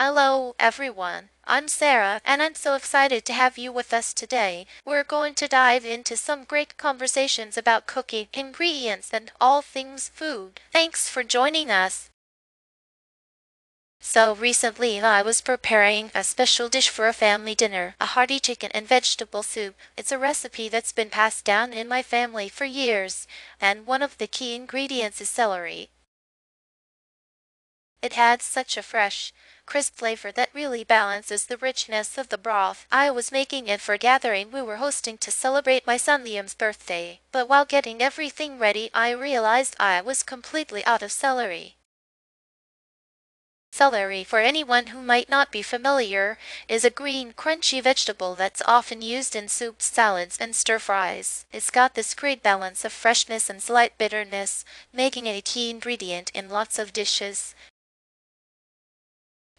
Hello, everyone. I'm Sarah, and I'm so excited to have you with us today. We're going to dive into some great conversations about cooking, ingredients, and all things food. Thanks for joining us. So recently, I was preparing a special dish for a family dinner, a hearty chicken and vegetable soup. It's a recipe that's been passed down in my family for years, and one of the key ingredients is celery. It adds such a fresh, crisp flavor that really balances the richness of the broth. I was making it for a gathering we were hosting to celebrate my son Liam's birthday, but while getting everything ready, I realized I was completely out of celery. Celery, for anyone who might not be familiar, is a green, crunchy vegetable that's often used in soups, salads, and stir-fries. It's got this great balance of freshness and slight bitterness, making it a key ingredient in lots of dishes.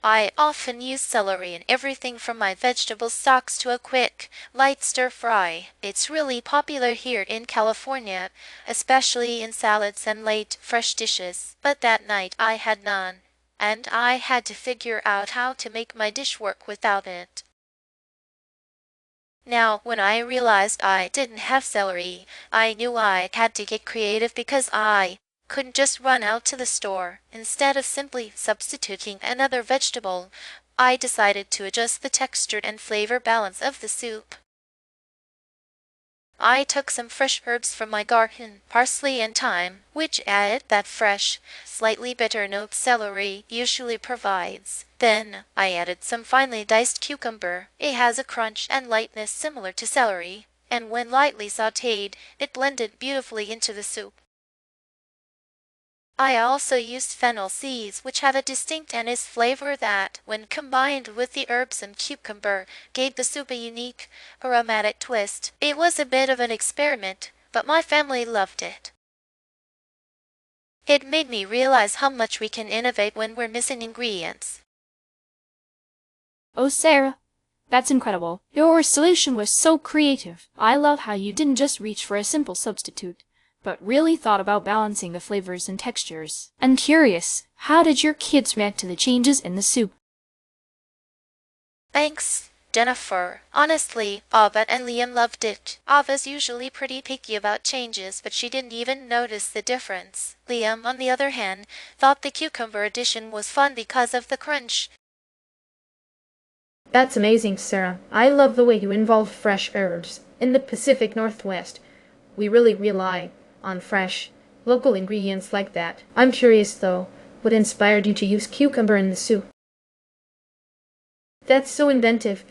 I often use celery in everything from my vegetable stocks to a quick, light stir-fry. It's really popular here in California, especially in salads and late, fresh dishes. But that night I had none, and I had to figure out how to make my dish work without it. Now, when I realized I didn't have celery, I knew I had to get creative because I couldn't just run out to the store. Instead of simply substituting another vegetable, I decided to adjust the texture and flavor balance of the soup. I took some fresh herbs from my garden, parsley and thyme, which added that fresh, slightly bitter note celery usually provides. Then, I added some finely diced cucumber. It has a crunch and lightness similar to celery, and when lightly sautéed, it blended beautifully into the soup. I also used fennel seeds, which have a distinct anise flavor that, when combined with the herbs and cucumber, gave the soup a unique, aromatic twist. It was a bit of an experiment, but my family loved it. It made me realize how much we can innovate when we're missing ingredients. Oh, Sarah, that's incredible. Your solution was so creative. I love how you didn't just reach for a simple substitute, but really thought about balancing the flavors and textures. I'm curious, how did your kids react to the changes in the soup? Thanks, Jennifer. Honestly, Ava and Liam loved it. Ava's usually pretty picky about changes, but she didn't even notice the difference. Liam, on the other hand, thought the cucumber addition was fun because of the crunch. That's amazing, Sarah. I love the way you involve fresh herbs. In the Pacific Northwest, we really rely on fresh, local ingredients like that. I'm curious, though, what inspired you to use cucumber in the soup? That's so inventive.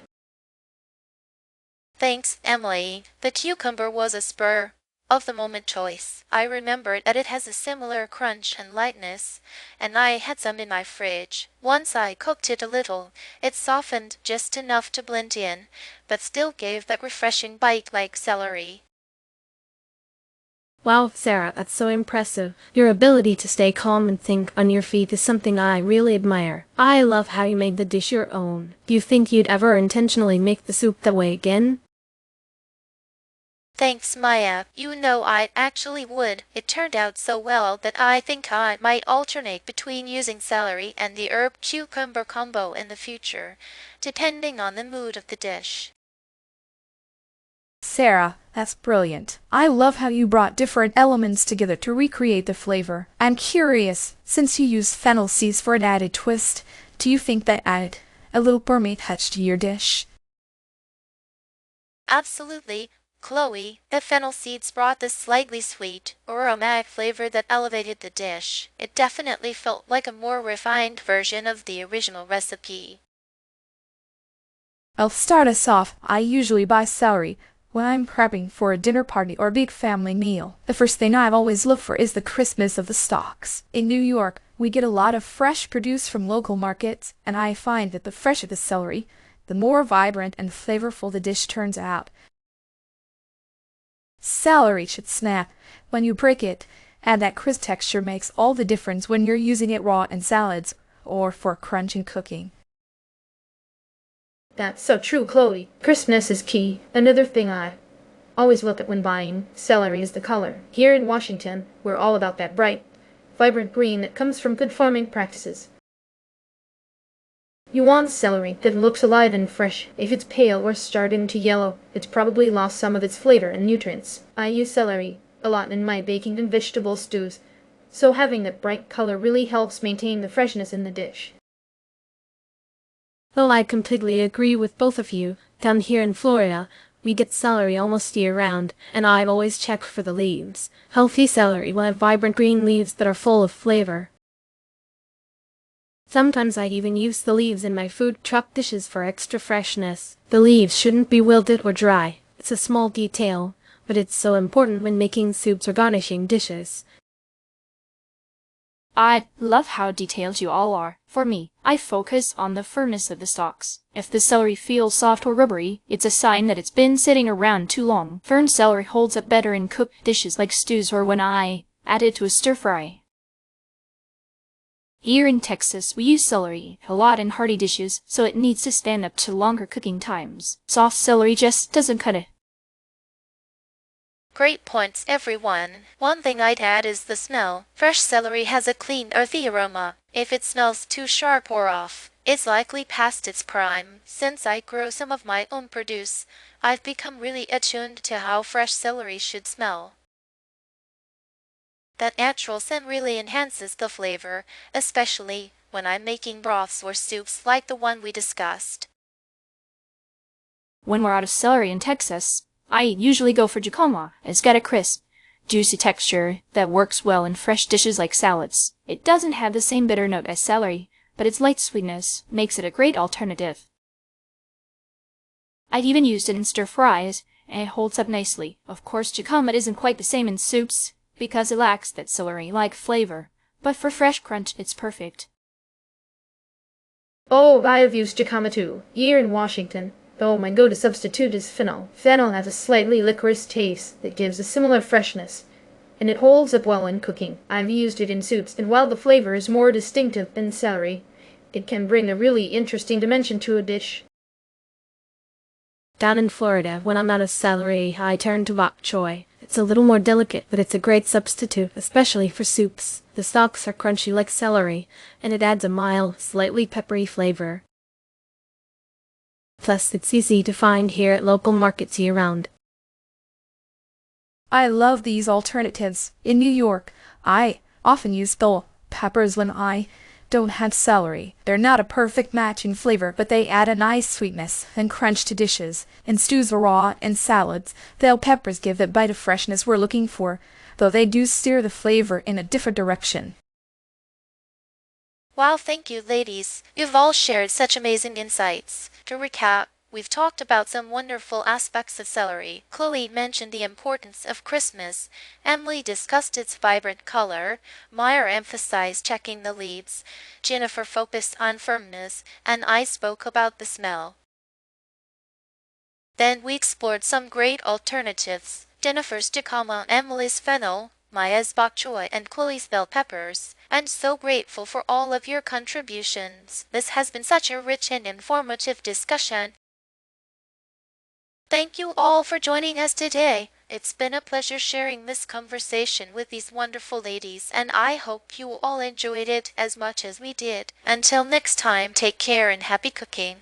Thanks, Emily. The cucumber was a spur of the moment choice. I remembered that it has a similar crunch and lightness, and I had some in my fridge. Once I cooked it a little, it softened just enough to blend in, but still gave that refreshing bite like celery. Wow, Sarah, that's so impressive. Your ability to stay calm and think on your feet is something I really admire. I love how you made the dish your own. Do you think you'd ever intentionally make the soup that way again? Thanks, Maya. You know I actually would. It turned out so well that I think I might alternate between using celery and the herb-cucumber combo in the future, depending on the mood of the dish. Sarah, that's brilliant. I love how you brought different elements together to recreate the flavor. I'm curious, since you used fennel seeds for an added twist, do you think that added a little gourmet touch to your dish? Absolutely, Chloe. The fennel seeds brought this slightly sweet, aromatic flavor that elevated the dish. It definitely felt like a more refined version of the original recipe. I'll start us off. I usually buy celery when I'm prepping for a dinner party or big family meal. The first thing I've always looked for is the crispness of the stalks. In New York, we get a lot of fresh produce from local markets, and I find that the fresher the celery, the more vibrant and flavorful the dish turns out. Celery should snap when you break it, and that crisp texture makes all the difference when you're using it raw in salads or for crunching cooking. That's so true, Chloe. Crispness is key. Another thing I always look at when buying celery is the color. Here in Washington, we're all about that bright, vibrant green that comes from good farming practices. You want celery that looks alive and fresh. If it's pale or starting to yellow, it's probably lost some of its flavor and nutrients. I use celery a lot in my baking and vegetable stews, so having that bright color really helps maintain the freshness in the dish. Though I completely agree with both of you, down here in Florida, we get celery almost year-round, and I always check for the leaves. Healthy celery will have vibrant green leaves that are full of flavor. Sometimes I even use the leaves in my food truck dishes for extra freshness. The leaves shouldn't be wilted or dry. It's a small detail, but it's so important when making soups or garnishing dishes. I love how detailed you all are. For me, I focus on the firmness of the stalks. If the celery feels soft or rubbery, it's a sign that it's been sitting around too long. Firm celery holds up better in cooked dishes like stews or when I add it to a stir-fry. Here in Texas, we use celery a lot in hearty dishes, so it needs to stand up to longer cooking times. Soft celery just doesn't cut it. Great points, everyone. One thing I'd add is the smell. Fresh celery has a clean, earthy aroma. If it smells too sharp or off, it's likely past its prime. Since I grow some of my own produce, I've become really attuned to how fresh celery should smell. That natural scent really enhances the flavor, especially when I'm making broths or soups like the one we discussed. When we're out of celery in Texas, I usually go for jicama. It's got a crisp, juicy texture that works well in fresh dishes like salads. It doesn't have the same bitter note as celery, but its light sweetness makes it a great alternative. I've even used it in stir-fries, and it holds up nicely. Of course, jicama isn't quite the same in soups, because it lacks that celery-like flavor, but for fresh crunch it's perfect. Oh, I have used jicama too, here in Washington, though my go-to substitute is fennel. Fennel has a slightly licorice taste that gives a similar freshness, and it holds up well in cooking. I've used it in soups, and while the flavor is more distinctive than celery, it can bring a really interesting dimension to a dish. Down in Florida, when I'm out of celery, I turn to bok choy. It's a little more delicate, but it's a great substitute, especially for soups. The stalks are crunchy like celery, and it adds a mild, slightly peppery flavor. Plus, it's easy to find here at local markets year-round. I love these alternatives. In New York, I often use bell peppers when I don't have celery. They're not a perfect match in flavor, but they add a nice sweetness and crunch to dishes. In stews or raw and salads, bell peppers give that bite of freshness we're looking for, though they do steer the flavor in a different direction. Wow, thank you, ladies. You've all shared such amazing insights. To recap, we've talked about some wonderful aspects of celery. Chloe mentioned the importance of crispness. Emily discussed its vibrant color. Meyer emphasized checking the leaves. Jennifer focused on firmness, and I spoke about the smell. Then we explored some great alternatives. Jennifer's jicama, Emily's fennel, Maya's bok choy, and Chloe's bell peppers. I'm so grateful for all of your contributions. This has been such a rich and informative discussion. Thank you all for joining us today. It's been a pleasure sharing this conversation with these wonderful ladies, and I hope you all enjoyed it as much as we did. Until next time, take care and happy cooking.